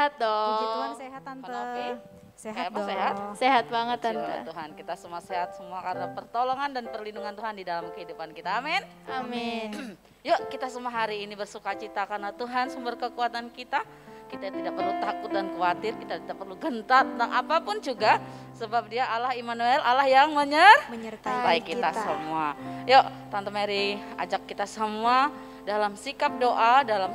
Sehat dong. Puji Tuhan sehat Tante. Kanopi? Sehat Kayak apa, dong. sehat? Sehat banget Puji Tante. Tuhan, kita semua sehat semua karena pertolongan dan perlindungan Tuhan di dalam kehidupan kita. Amin. Amin. Yuk kita semua hari ini bersuka cita karena Tuhan sumber kekuatan kita. Kita tidak perlu takut dan khawatir, kita tidak perlu gentar tentang apapun juga. Sebab dia Allah Immanuel, Allah yang menyertai kita semua. Yuk Tante Mary ajak kita semua dalam sikap doa, dalam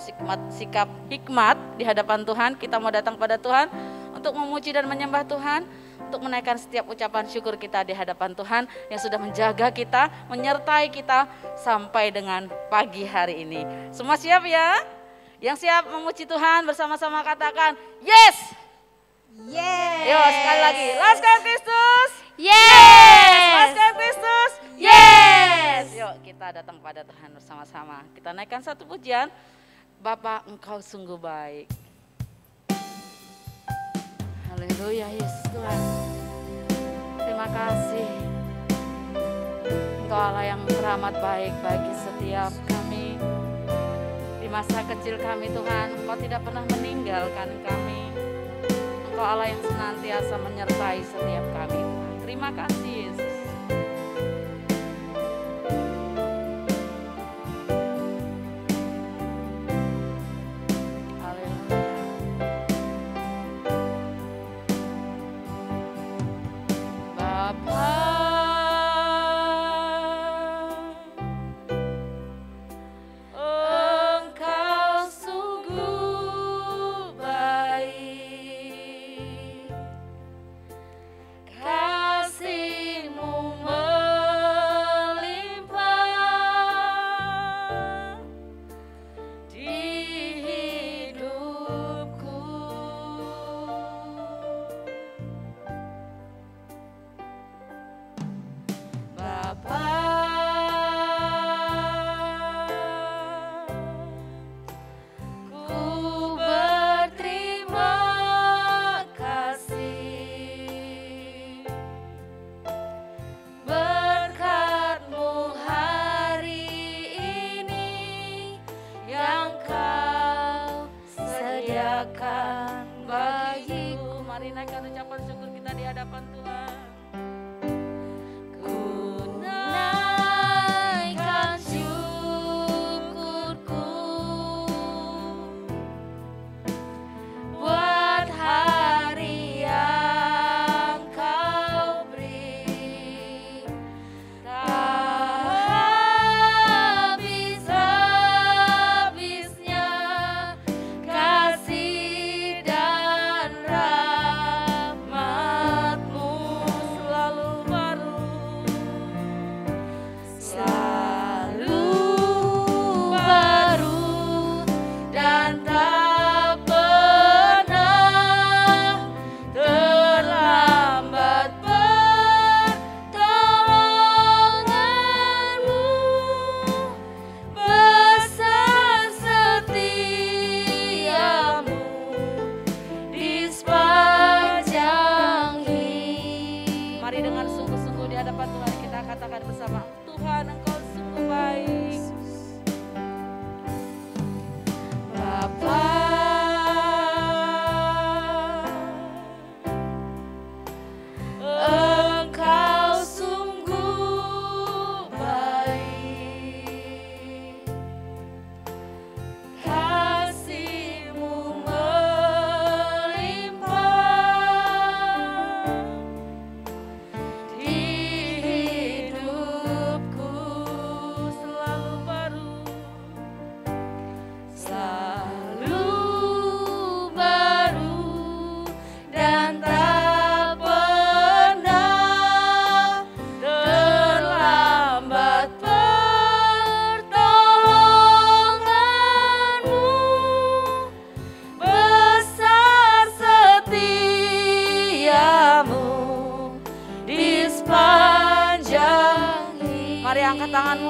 sikap hikmat di hadapan Tuhan. Kita mau datang pada Tuhan untuk memuji dan menyembah Tuhan. Untuk menaikkan setiap ucapan syukur kita di hadapan Tuhan yang sudah menjaga kita, menyertai kita sampai dengan pagi hari ini. Semua siap ya? Yang siap memuji Tuhan bersama-sama katakan yes. Yes. Yuk sekali lagi. Laskar Kristus. Yes. Laskar Kristus. Yes. Yuk kita datang pada Tuhan bersama-sama. Kita naikkan satu pujian. Bapa Engkau sungguh baik. Haleluya Yesus Tuhan. Terima kasih. Engkau Allah yang teramat baik bagi setiap kami. Di masa kecil kami Tuhan, Engkau tidak pernah meninggalkan kami. Engkau Allah yang senantiasa menyertai setiap kami Tuhan. Terima kasih Yesus.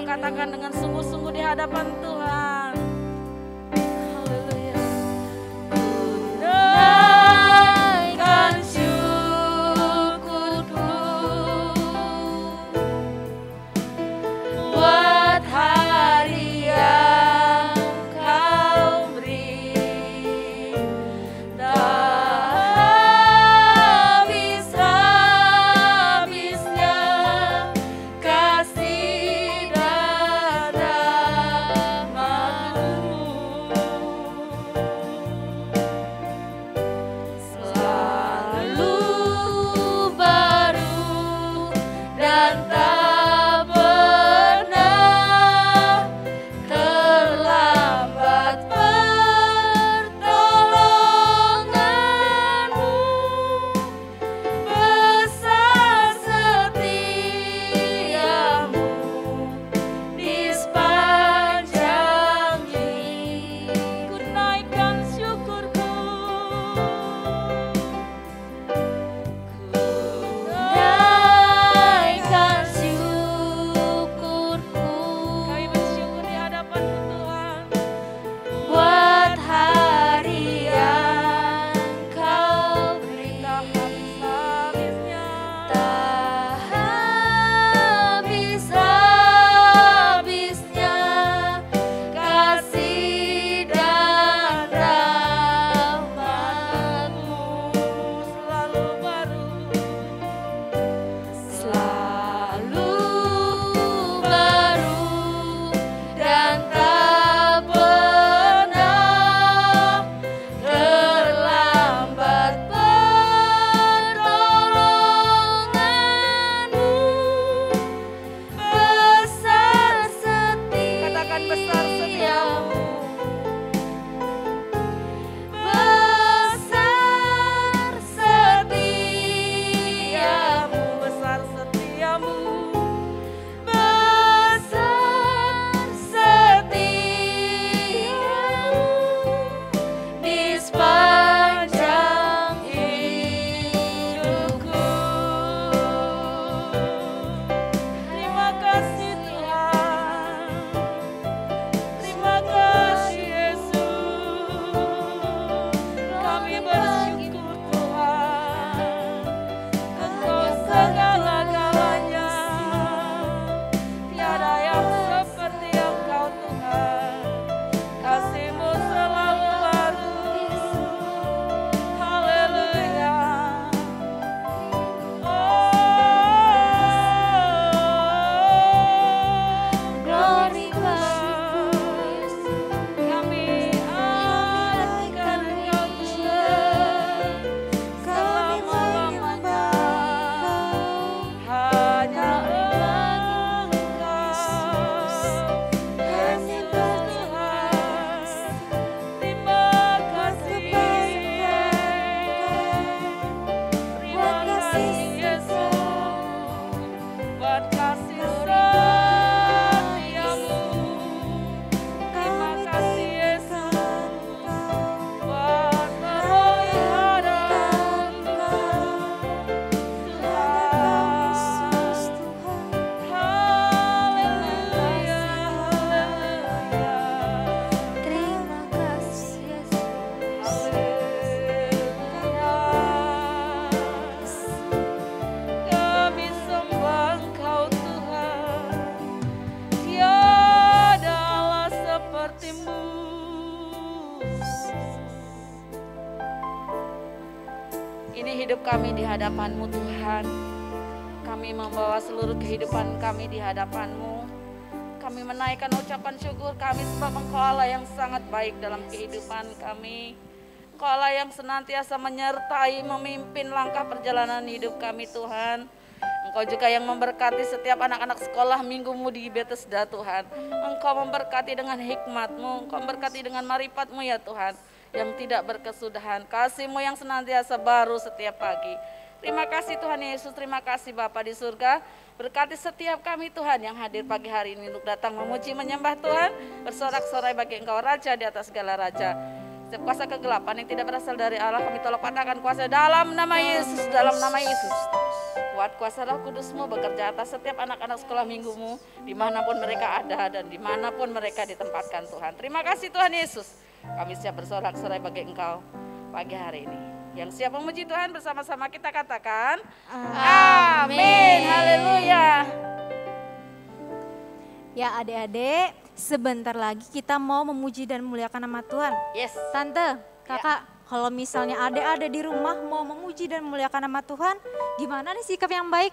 Katakan dengan sungguh-sungguh di hadapan Tuhan. Haleluya. Naikkan syukurku buat hari yang Kau beri. Ini hidup kami di hadapan-Mu Tuhan. Kami membawa seluruh kehidupan kami di hadapan-Mu. Kami menaikkan ucapan syukur kami sebab Engkau Allah yang sangat baik dalam kehidupan kami. Engkau Allah yang senantiasa menyertai, memimpin langkah perjalanan hidup kami Tuhan. Engkau juga yang memberkati setiap anak-anak sekolah minggumu di Bethesda Tuhan. Engkau memberkati dengan hikmat-Mu, Engkau memberkati dengan marifat-Mu ya Tuhan, yang tidak berkesudahan. Kasih-Mu yang senantiasa baru setiap pagi. Terima kasih Tuhan Yesus, terima kasih Bapa di surga. Berkati setiap kami Tuhan yang hadir pagi hari ini untuk datang memuji menyembah Tuhan. Bersorak-sorai bagi Engkau Raja di atas segala Raja. Setiap kuasa kegelapan yang tidak berasal dari Allah kami tolak patahkan kuasa dalam nama Yesus, dalam nama Yesus. Kuat kuasa Roh Kudus-Mu bekerja atas setiap anak-anak sekolah minggumu, dimanapun mereka ada dan dimanapun mereka ditempatkan Tuhan. Terima kasih Tuhan Yesus. Kami siap bersorak-sorai bagi Engkau pagi hari ini. Yang siap memuji Tuhan bersama-sama kita katakan amin. Haleluya. Ya adik-adik, sebentar lagi kita mau memuji dan memuliakan nama Tuhan. Yes. Tante, kakak, kalau misalnya adik ada di rumah mau memuji dan memuliakan nama Tuhan, gimana nih sikap yang baik?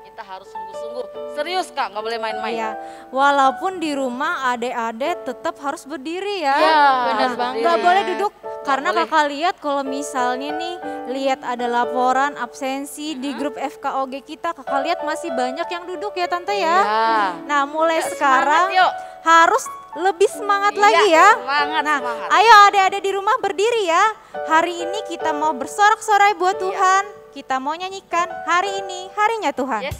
Kita harus sungguh-sungguh. Serius Kak, nggak boleh main-main. Ya, walaupun di rumah adik-adik tetap harus berdiri ya. Ya, benar banget. Nggak boleh duduk. Karena boleh. kakak lihat kalau misalnya nih lihat ada laporan absensi di grup FKOG kita, kakak lihat masih banyak yang duduk ya tante ya. Ya. Nah mulai Ya, sekarang semangat, yuk. harus lebih semangat Iya, lagi ya. semangat, Nah semangat. ayo adik-adik di rumah berdiri ya. Hari ini kita mau bersorak-sorai buat Tuhan. Kita mau nyanyikan hari ini harinya Tuhan. Yes.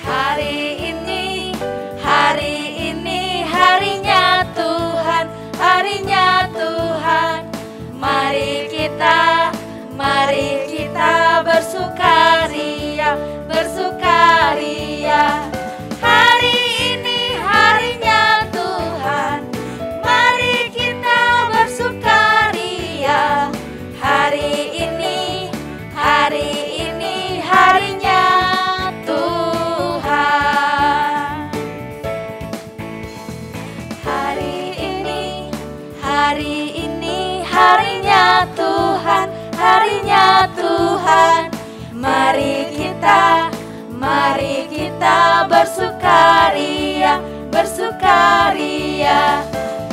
Hari ini harinya Tuhan, harinya Tuhan. Mari kita bersukaria, bersukaria. Hari ini harinya Tuhan, mari kita bersukaria. Hari ini harinya Tuhan. Hari ini harinya Tuhan, harinya Tuhan. Mari kita bersukaria, bersukaria.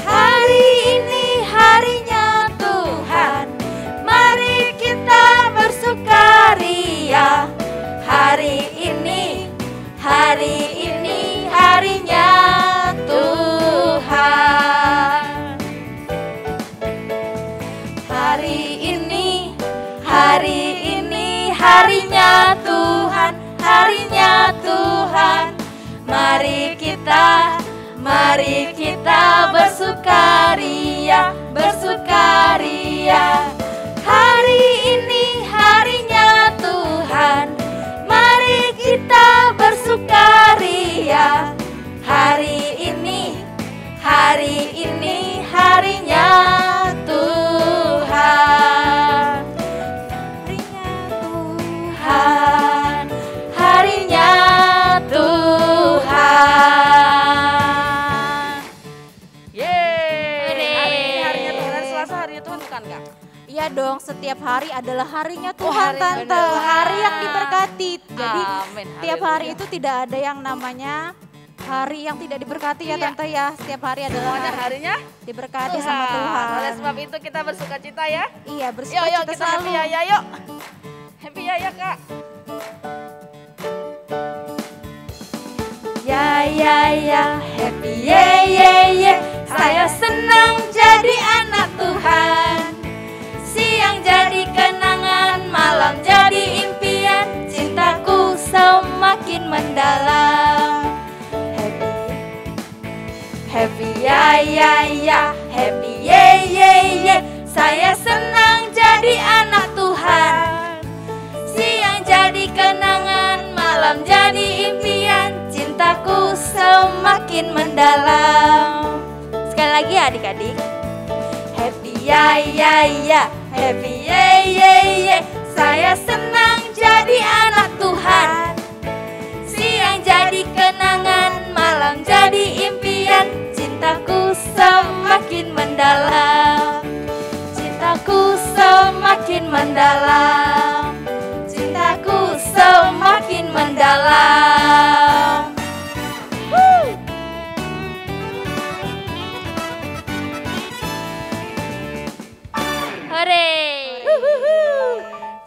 Hari ini harinya Tuhan, mari kita bersukaria. Hari ini harinya Tuhan. Hari ini harinya Tuhan, harinya Tuhan. Mari kita bersukaria, bersukaria. Hari ini harinya Tuhan, mari kita bersukaria. Hari ini harinya Tuhan. Harinya Tuhan. Yeay. Harinya Tuhan. Hari Selasa harinya Tuhan bukan Kak? Iya dong, setiap hari adalah harinya Tuhan hari tante, bener. hari yang diberkati. Jadi Amin. tiap Haleluya. hari itu tidak ada yang namanya hari yang tidak diberkati ya Iya. tante ya. Setiap hari adalah Semuanya hari harinya diberkati sama Tuhan. Oleh sebab itu kita bersuka cita ya. Iya, Yuk bersuka yuk cita kita selalu. happy ya yuk. Happy ya Kak. Ya, happy ye. Saya senang jadi anak Tuhan. Siang jadi kenangan, malam jadi impian. Cintaku semakin mendalam. Happy ya, happy ye. Saya senang jadi anak Tuhan. Siang jadi kenangan, malam jadi impian. Cintaku semakin mendalam. Sekali lagi ya adik-adik. Happy ya ya ya, happy ye ye ye. Saya senang jadi anak Tuhan. Siang jadi kenangan, malam jadi impian. Cintaku semakin mendalam. Cintaku semakin mendalam. Cintaku semakin mendalam. Hore.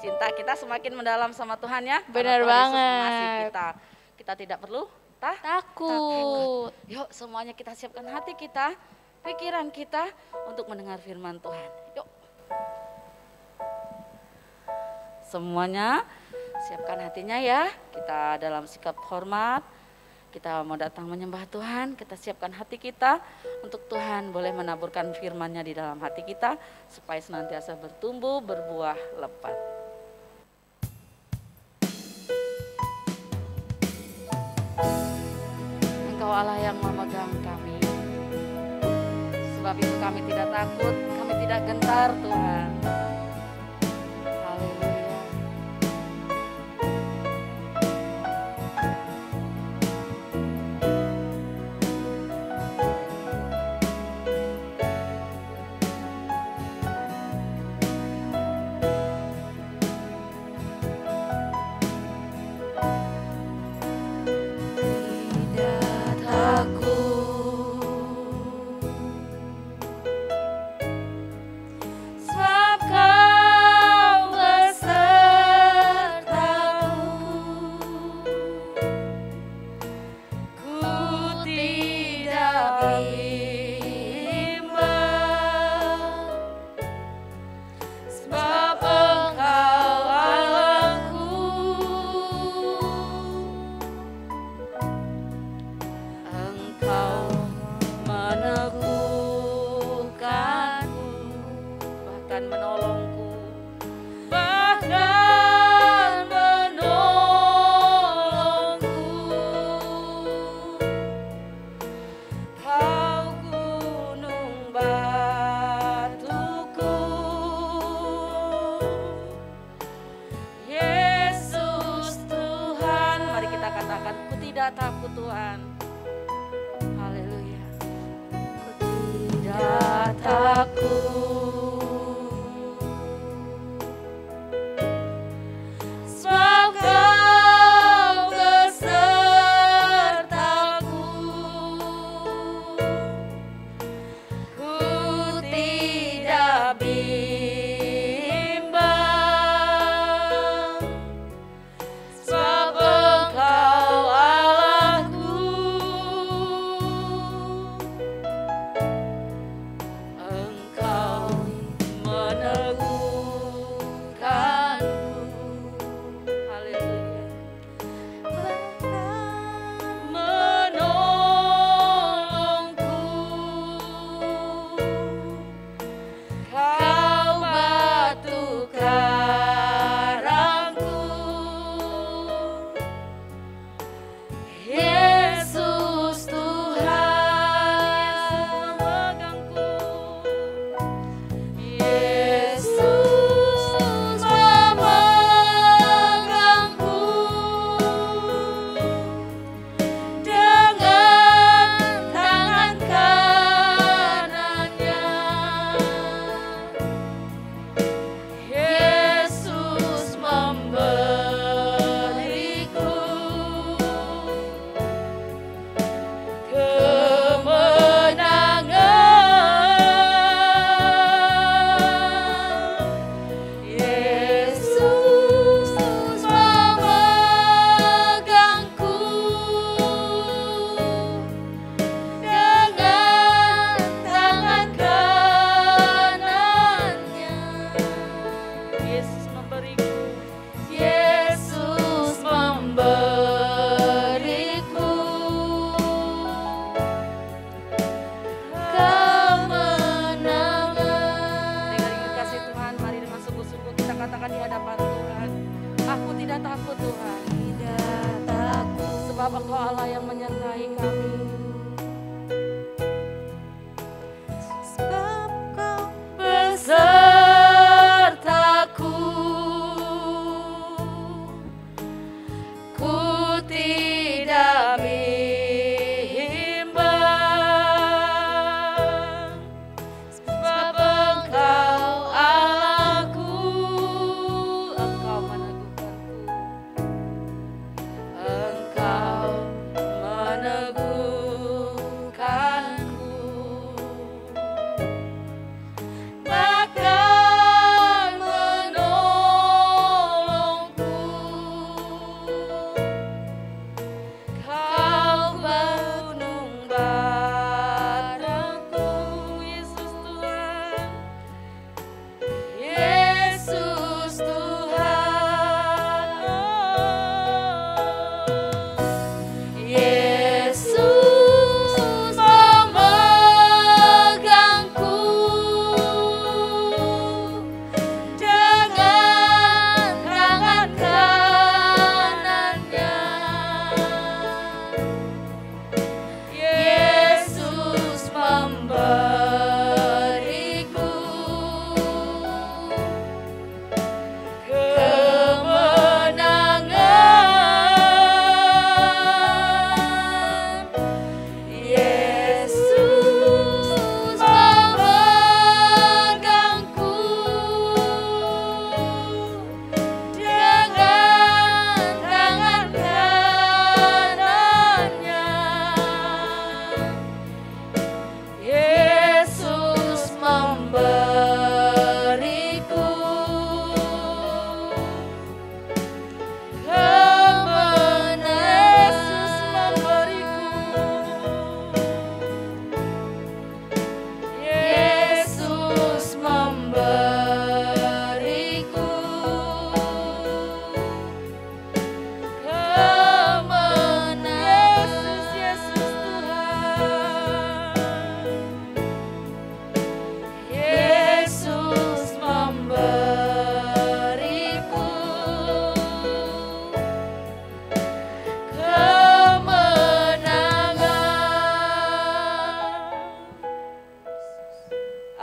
Cinta kita semakin mendalam sama Tuhan ya. Benar Karena Tuhan Yesus mengasihi banget. kita. Kita tidak perlu Takut. Yuk semuanya kita siapkan hati kita, pikiran kita untuk mendengar firman Tuhan. Yuk. Semuanya siapkan hatinya ya. Kita dalam sikap hormat. Kita mau datang menyembah Tuhan, kita siapkan hati kita untuk Tuhan boleh menaburkan firman-Nya di dalam hati kita supaya senantiasa bertumbuh, berbuah lebat. Engkau Allah yang memegang kami. Sebab itu kami tidak takut, kami tidak gentar Tuhan. Haleluya. Tidak takut, sebab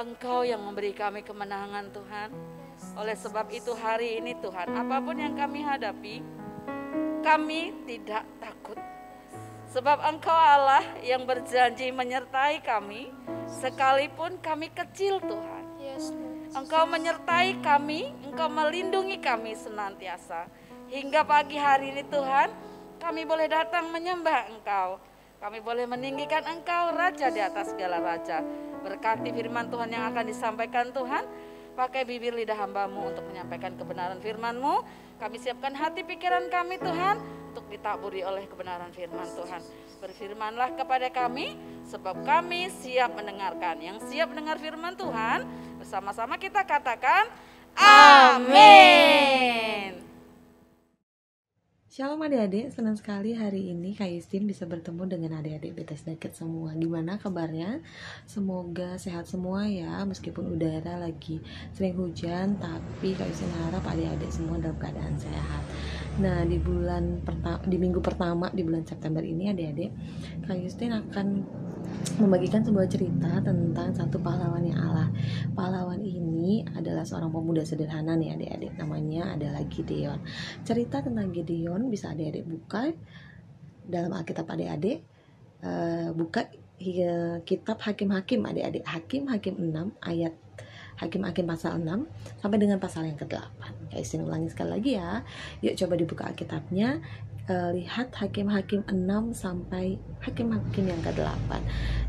Engkau yang memberi kami kemenangan Tuhan. Oleh sebab itu hari ini Tuhan, apapun yang kami hadapi, kami tidak takut. Sebab Engkau Allah yang berjanji menyertai kami, sekalipun kami kecil Tuhan. Yes, Lord. Engkau menyertai kami, Engkau melindungi kami senantiasa. Hingga pagi hari ini Tuhan, kami boleh datang menyembah Engkau. Kami boleh meninggikan Engkau, Raja di atas segala raja. Berkati firman Tuhan yang akan disampaikan Tuhan. Pakai bibir lidah hamba-Mu untuk menyampaikan kebenaran firman-Mu. Kami siapkan hati pikiran kami Tuhan, untuk ditaburi oleh kebenaran firman Tuhan. Berfirmanlah kepada kami, sebab kami siap mendengarkan. Yang siap mendengar firman Tuhan, bersama-sama kita katakan, amin. Shalom adik-adik, senang sekali hari ini Kak Yustin bisa bertemu dengan adik-adik Bethesda Kids semua. Gimana kabarnya? Semoga sehat semua ya, meskipun udara lagi sering hujan, tapi Kak Yustin harap adik-adik semua dalam keadaan sehat. Nah, di minggu pertama di bulan September ini adik-adik, Kak Yustin akan membagikan sebuah cerita tentang satu pahlawan yang Allah. Pahlawan ini adalah seorang pemuda sederhana nih adik-adik, namanya adalah Gideon. Cerita tentang Gideon bisa adik-adik buka dalam Alkitab adik-adik, buka kitab Hakim-Hakim adik-adik, Hakim-Hakim 6 ayat Hakim-Hakim pasal 6 sampai dengan pasal yang ke-8. Kaisin ulangi sekali lagi ya. Yuk coba dibuka Alkitabnya, lihat Hakim-Hakim 6 sampai Hakim-Hakim yang ke-8.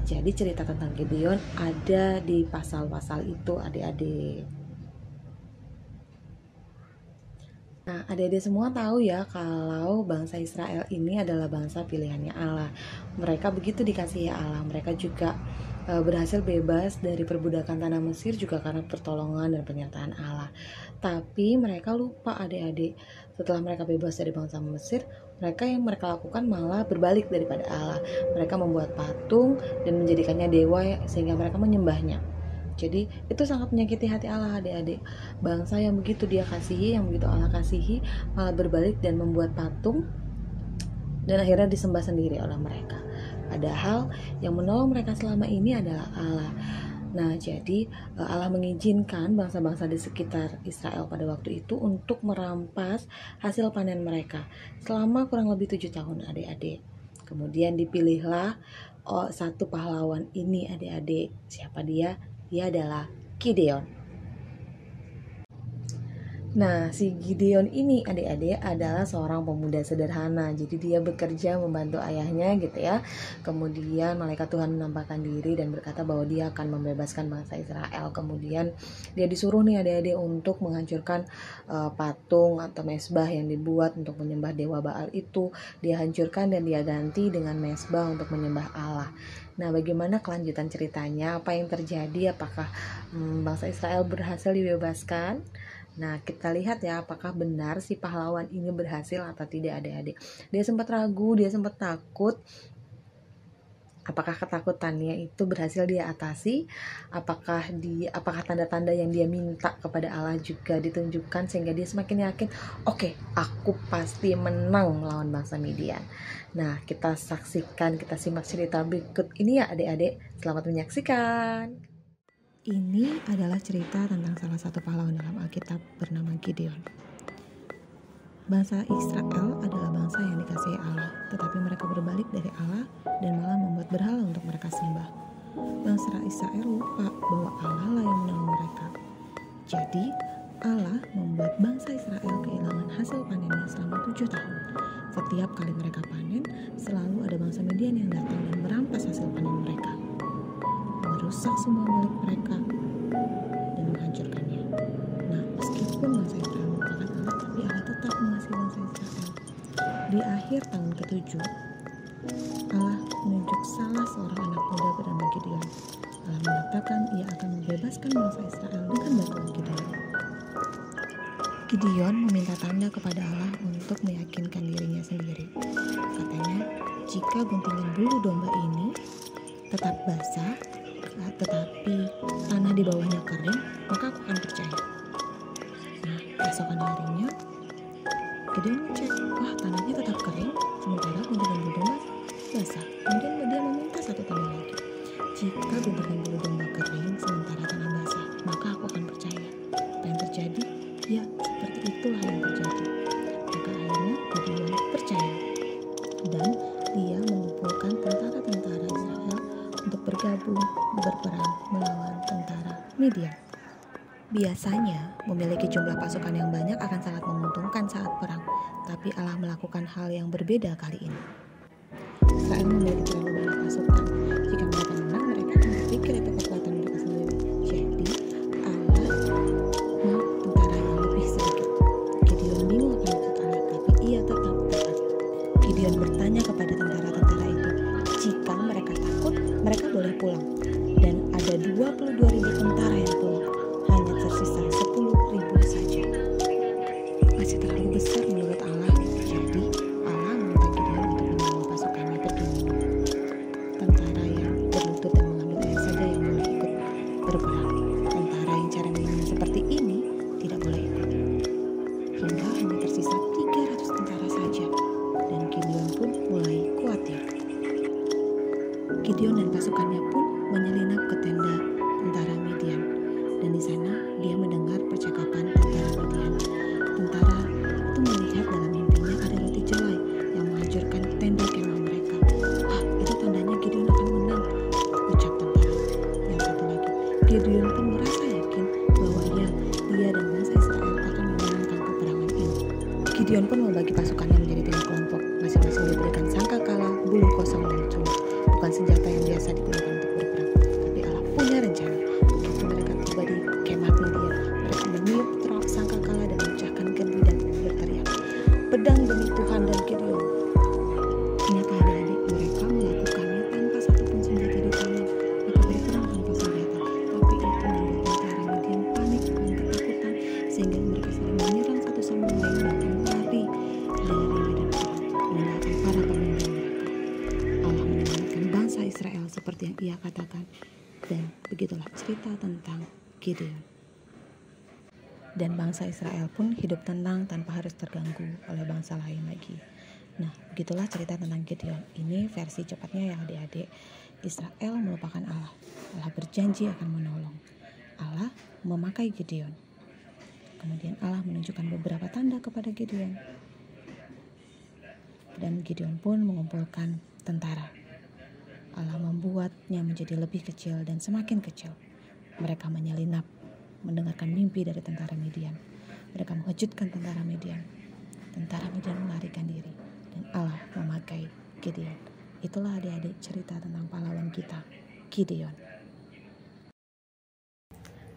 Jadi cerita tentang Gideon ada di pasal-pasal itu adik-adik. Nah, adik-adik semua tahu ya kalau bangsa Israel ini adalah bangsa pilihannya Allah. Mereka begitu dikasihi Allah. Mereka juga berhasil bebas dari perbudakan tanah Mesir juga karena pertolongan dan penyertaan Allah. Tapi mereka lupa adik-adik, setelah mereka bebas dari bangsa Mesir, yang mereka lakukan malah berbalik daripada Allah. Mereka membuat patung dan menjadikannya dewa sehingga mereka menyembahnya. Jadi itu sangat menyakiti hati Allah adik-adik. Bangsa yang begitu dia kasihi, yang begitu Allah kasihi, malah berbalik dan membuat patung dan akhirnya disembah sendiri oleh mereka. Padahal yang menolong mereka selama ini adalah Allah. Nah, jadi Allah mengizinkan bangsa-bangsa di sekitar Israel pada waktu itu untuk merampas hasil panen mereka selama kurang lebih 7 tahun adik-adik. Kemudian dipilihlah satu pahlawan ini adik-adik. Siapa dia? Dia adalah Gideon. Nah, si Gideon ini adik-adik adalah seorang pemuda sederhana. Jadi dia bekerja membantu ayahnya gitu ya. Kemudian malaikat Tuhan menampakkan diri dan berkata bahwa dia akan membebaskan bangsa Israel. Kemudian dia disuruh nih adik-adik untuk menghancurkan patung atau mesbah yang dibuat untuk menyembah dewa Baal itu. Dia hancurkan dan dia ganti dengan mesbah untuk menyembah Allah. Nah, bagaimana kelanjutan ceritanya? Apa yang terjadi? Apakah bangsa Israel berhasil dibebaskan? Nah, kita lihat ya apakah benar si pahlawan ini berhasil atau tidak adik-adik. Dia sempat ragu, dia sempat takut. Apakah ketakutannya itu berhasil dia atasi? Apakah tanda-tanda yang dia minta kepada Allah juga ditunjukkan sehingga dia semakin yakin, oke, aku pasti menang melawan bangsa Midian. Nah, kita saksikan, kita simak cerita berikut ini ya adik-adik. Selamat menyaksikan. Ini adalah cerita tentang salah satu pahlawan dalam Alkitab bernama Gideon. Bangsa Israel adalah bangsa yang dikasihi Allah, tetapi mereka berbalik dari Allah dan malah membuat berhala untuk mereka sembah. Bangsa Israel lupa bahwa Allah lah yang menolong mereka. Jadi, Allah membuat bangsa Israel kehilangan hasil panennya selama 7 tahun. Setiap kali mereka panen, selalu ada bangsa Midian yang datang dan merampas hasil panen mereka, merusak semua milik mereka dan menghancurkannya. Nah, meskipun bangsa Israel melupakan Allah, tapi Allah tetap mengasihi bangsa Israel. Di akhir tahun ke-7, Allah menunjuk salah seorang anak muda bernama Gideon. Allah mengatakan ia akan membebaskan bangsa Israel dengan bantuan Gideon. Gideon meminta tanda kepada Allah untuk meyakinkan dirinya sendiri. Katanya, jika guntingan bulu domba ini tetap basah, tetapi tanah di bawahnya kering, maka aku akan percaya. Nah, keesokan harinya, Gideon cek, wah tanahnya tetap kering, sementara guntingan bulu domba basah. Kemudian dia meminta satu tanda lagi. Jika guntingan bulu domba kering, sementara tanah bergabung berperang melawan tentara Midian. Biasanya memiliki jumlah pasukan yang banyak akan sangat menguntungkan saat perang, tapi Allah melakukan hal yang berbeda kali ini. Israel memiliki terlalu banyak pasukan. Jika mereka menang, mereka akan berpikir itu kekuatan mereka sendiri. Jadi Allah mau tentara yang lebih sedikit. Gideon bingung akan maksud Allah, tapi ia tetap taat. Gideon bertanya kepada tentara-tentara itu, jika mereka takut, mereka boleh pulang. Dan ada 22.000 tentara yang pulang, hanya tersisa 10.000 saja. Masih terlalu besar menurut Allah. Jadi Allah meminta Gideon untuk membawa pasukannya pergi. Tentara yang berlutut dan mengambil air saja yang boleh ikut berperang. Tentara yang cara mainnya seperti ini tidak boleh ikut. Hingga hanya tersisa 300 tentara saja. Dan Gideon pun mulai khawatir. Gideon dan pasukannya pun menyelinap ke tenda tentara Midian, dan di sana dia mendengar percakapan tentara Midian. Tentara itu melihat dalam mimpinya ada roti jelai yang menghancurkan tenda kemah mereka. Itu tandanya Gideon akan menang, ucap tentara. Yang satu lagi, Gideon pun merasa yakin bahwa dia dan bangsa Israel akan memenangkan peperangan ini. Gideon pun membagi pasukannya menjadi 3 kelompok, masing-masing diberikan sangkakala, bulu kosong, dan cuma. Bukan senjata yang biasa digunakan untuk berperang, tapi Allah punya rencana. Begitu mereka tiba di kemah Midian, mereka meniup terap sangkakala dan memecahkan kendi dan berteriak, pedang demi Tuhan dan Gideon. Ingat adik-adik, mereka melakukannya tanpa satupun senjata di tangan. Mereka berperang tanpa senjata, tapi itu membuat tentara Midian panik dan ketakutan, sehingga mereka saling menyerang satu sama lain dan lari dari medan perang, meninggalkan para pemimpin mereka. Allah menyelamatkan bangsa Israel seperti yang ia katakan. Dan begitulah cerita tentang Gideon. Dan bangsa Israel pun hidup tenang tanpa harus terganggu oleh bangsa lain lagi. Nah, begitulah cerita tentang Gideon. Ini versi cepatnya ya adik-adik. Israel melupakan Allah. Allah berjanji akan menolong. Allah memakai Gideon. Kemudian Allah menunjukkan beberapa tanda kepada Gideon. Dan Gideon pun mengumpulkan tentara. Allah membuatnya menjadi lebih kecil dan semakin kecil. Mereka menyelinap, mendengarkan mimpi dari tentara Midian. Mereka mengejutkan tentara Midian. Tentara Midian melarikan diri, dan Allah memakai Gideon. Itulah adik-adik cerita tentang pahlawan kita, Gideon.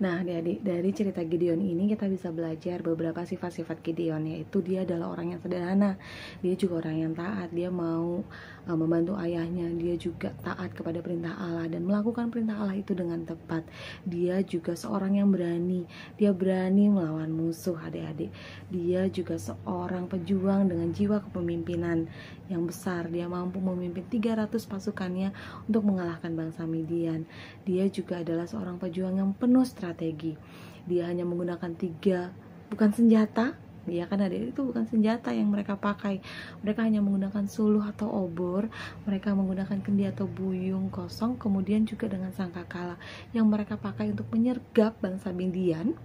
Nah adik-adik, dari cerita Gideon ini kita bisa belajar beberapa sifat-sifat Gideon, yaitu dia adalah orang yang sederhana, dia juga orang yang taat, dia mau membantu ayahnya, dia juga taat kepada perintah Allah dan melakukan perintah Allah itu dengan tepat. Dia juga seorang yang berani, dia berani melawan musuh adik-adik. Dia juga seorang pejuang dengan jiwa kepemimpinan yang besar. Dia mampu memimpin 300 pasukannya untuk mengalahkan bangsa Midian. Dia juga adalah seorang pejuang yang penuh strategi. Dia hanya menggunakan 3 bukan senjata. Ya kan adik, itu bukan senjata yang mereka pakai. Mereka hanya menggunakan suluh atau obor. Mereka menggunakan kendi atau buyung kosong. Kemudian juga dengan sangkakala yang mereka pakai untuk menyergap bangsa Midian.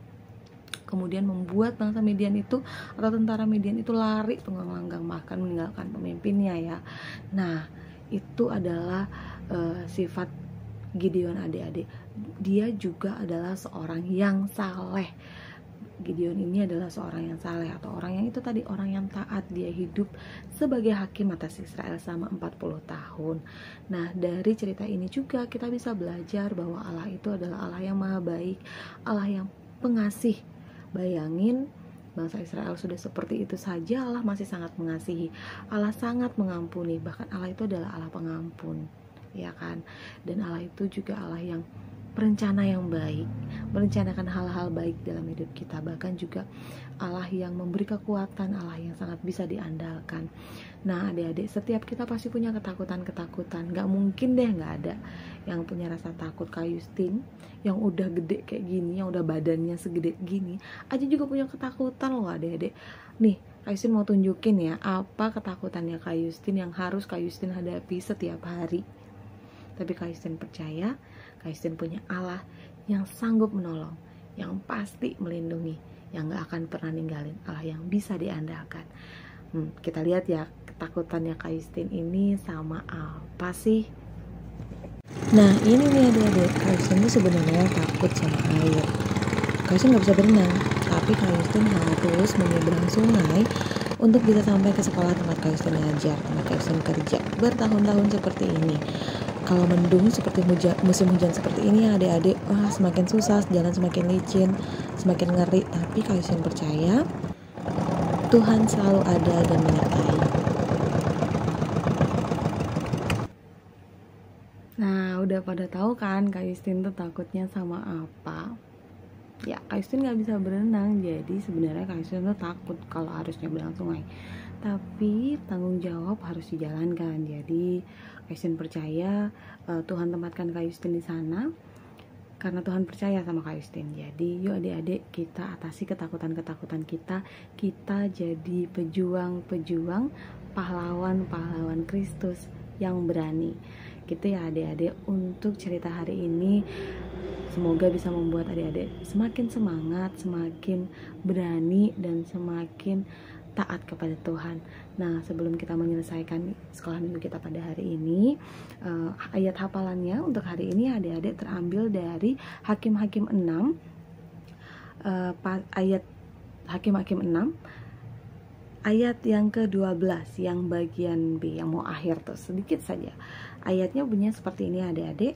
Kemudian membuat bangsa Midian itu atau tentara Midian itu lari tunggang-langgang, bahkan meninggalkan pemimpinnya ya. Nah itu adalah sifat Gideon adik-adik. Dia juga adalah seorang yang saleh. Gideon ini adalah seorang yang saleh atau orang yang itu tadi, orang yang taat. Dia hidup sebagai hakim atas Israel selama 40 tahun. Nah dari cerita ini juga kita bisa belajar bahwa Allah itu adalah Allah yang maha baik, Allah yang pengasih. Bayangin bangsa Israel sudah seperti itu saja, Allah masih sangat mengasihi, Allah sangat mengampuni. Bahkan Allah itu adalah Allah pengampun, ya kan. Dan Allah itu juga Allah yang perencana yang baik, merencanakan hal-hal baik dalam hidup kita. Bahkan juga Allah yang memberi kekuatan, Allah yang sangat bisa diandalkan. Nah adik-adik, setiap kita pasti punya ketakutan-ketakutan. Gak mungkin deh gak ada yang punya rasa takut. Kak Yustin yang udah gede kayak gini, yang udah badannya segede gini aja juga punya ketakutan loh adik-adik. Nih Kak Yustin mau tunjukin ya apa ketakutannya Kak Yustin yang harus Kak Yustin hadapi setiap hari. Tapi Kak Yustin percaya Kak Yustin punya Allah yang sanggup menolong, yang pasti melindungi, yang gak akan pernah ninggalin, Allah yang bisa diandalkan. Kita lihat ya ketakutannya Kak Yustin ini sama apa sih? Nah ini nih adik-adik, Kak Justin tuh sebenarnya takut sama air. Kak Justin nggak bisa berenang, tapi Kak Justin harus menyeberang sungai untuk bisa sampai ke sekolah tempat Kak Justin ngajar, tempat Kak Justin kerja bertahun-tahun seperti ini. Kalau mendung seperti musim hujan seperti ini adik-adik, semakin susah, jalan semakin licin, semakin ngeri. Tapi Kak Justin percaya Tuhan selalu ada dan menyertai. Nah, udah pada tahu kan Kak Justin tuh takutnya sama apa? Ya, Kak Justin nggak bisa berenang, jadi sebenarnya Kak Justin tuh takut kalau harus nyebrang sungai. Tapi tanggung jawab harus dijalankan. Jadi Kak Justin percaya Tuhan tempatkan Kak Justin di sana karena Tuhan percaya sama Kak Justin. Jadi yuk adik-adik kita atasi ketakutan-ketakutan kita. Kita jadi pejuang-pejuang, pahlawan-pahlawan Kristus yang berani. Gitu ya adik-adik, untuk cerita hari ini semoga bisa membuat adik-adik semakin semangat, semakin berani, dan semakin taat kepada Tuhan. Nah, sebelum kita menyelesaikan sekolah minggu kita pada hari ini, ayat hafalannya untuk hari ini adik-adik terambil dari Hakim-Hakim 6, ayat Hakim-Hakim 6, ayat yang ke-12, yang bagian B, yang mau akhir tuh, sedikit saja. Ayatnya bunyinya seperti ini adik-adik.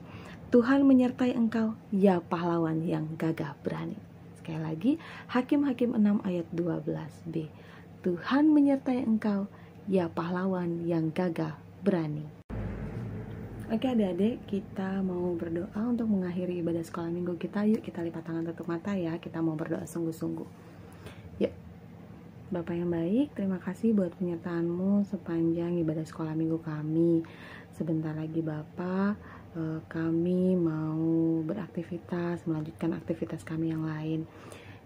Tuhan menyertai engkau, ya pahlawan yang gagah berani. Sekali lagi, Hakim-Hakim 6 ayat 12b. Tuhan menyertai engkau, ya pahlawan yang gagah berani. Oke adik-adik, kita mau berdoa untuk mengakhiri ibadah sekolah minggu kita. Yuk kita lipat tangan, tutup mata ya. Kita mau berdoa sungguh-sungguh. Yuk. Bapak yang baik, terima kasih buat penyertaan-Mu sepanjang ibadah sekolah minggu kami. Sebentar lagi Bapak, kami mau beraktivitas, melanjutkan aktivitas kami yang lain.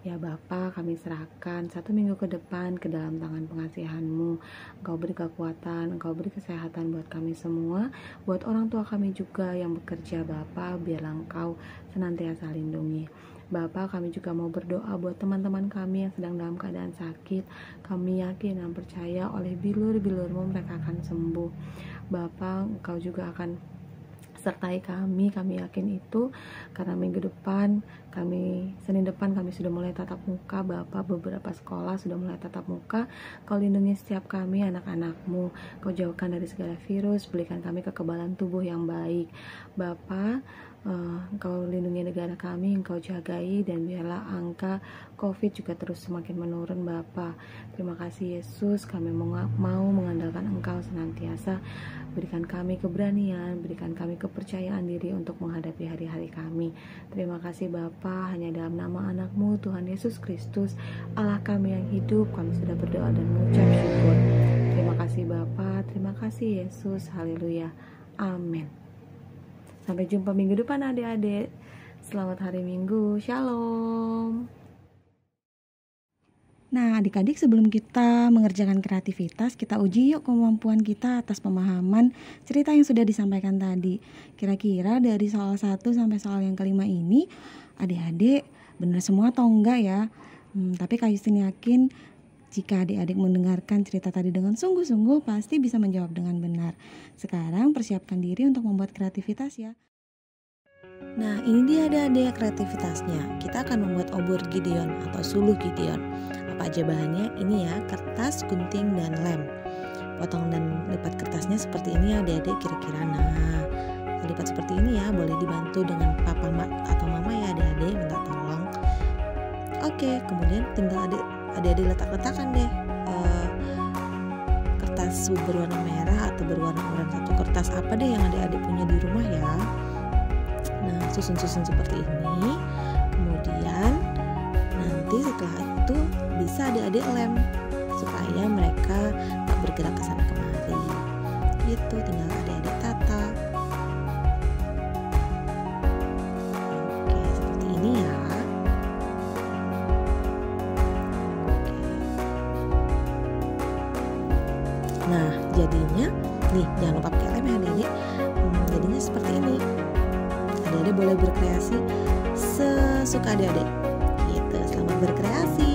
Ya Bapak, kami serahkan 1 minggu ke depan ke dalam tangan pengasihan-Mu. Engkau beri kekuatan, Engkau beri kesehatan buat kami semua, buat orang tua kami juga yang bekerja Bapak, biarlah Engkau senantiasa lindungi. Bapak, kami juga mau berdoa buat teman-teman kami yang sedang dalam keadaan sakit. Kami yakin dan percaya oleh bilur-bilur-Mu mereka akan sembuh. Bapak, Engkau juga akan sertai kami yakin itu, karena minggu depan Senin depan kami sudah mulai tatap muka Bapak. Beberapa sekolah sudah mulai tatap muka. Kau lindungi setiap kami anak-anak-Mu, Kau jauhkan dari segala virus, berikan kami kekebalan tubuh yang baik Bapak. Engkau lindungi negara kami, Engkau jagai, dan biarlah angka COVID juga terus semakin menurun Bapak. Terima kasih Yesus, kami mau mengandalkan Engkau senantiasa. Berikan kami keberanian, berikan kami kepercayaan diri untuk menghadapi hari-hari kami. Terima kasih Bapa, hanya dalam nama anak-Mu Tuhan Yesus Kristus, Allah kami yang hidup, kami sudah berdoa dan mengucap syukur. Terima kasih Bapa, terima kasih Yesus, haleluya, amin. Sampai jumpa minggu depan adik-adik. Selamat hari Minggu, shalom. Nah adik-adik, sebelum kita mengerjakan kreativitas, kita uji yuk kemampuan kita atas pemahaman cerita yang sudah disampaikan tadi. Kira-kira dari soal 1 sampai soal yang kelima ini, adik-adik benar semua atau enggak ya? Tapi Kak Justin yakin jika adik-adik mendengarkan cerita tadi dengan sungguh-sungguh, pasti bisa menjawab dengan benar. Sekarang persiapkan diri untuk membuat kreativitas ya. Nah ini dia adik-adik kreativitasnya. Kita akan membuat obor Gideon atau suluh Gideon. Apa aja bahannya? Ini ya, kertas, gunting, dan lem. Potong dan lipat kertasnya seperti ini adik-adik kira-kira. Nah, lipat seperti ini ya, boleh dibantu dengan papa atau mama ya adik-adik, minta tolong. Oke, kemudian tinggal adik-adik letak-letakkan deh kertas berwarna merah atau berwarna oranye. Satu kertas apa deh yang adik-adik punya di rumah ya. Nah, susun-susun seperti ini. Kemudian nanti setelah itu bisa adik-adik lem supaya mereka tak bergerak ke sana kemari. Gitu, tinggal adik-adik tata. Oke, seperti ini ya. Nah, jadinya nih, jangan lupa pakai lem ya adik-adik. Jadinya seperti ini. Adik-adik boleh berkreasi sesuka adik-adik. Gitu, selamat berkreasi.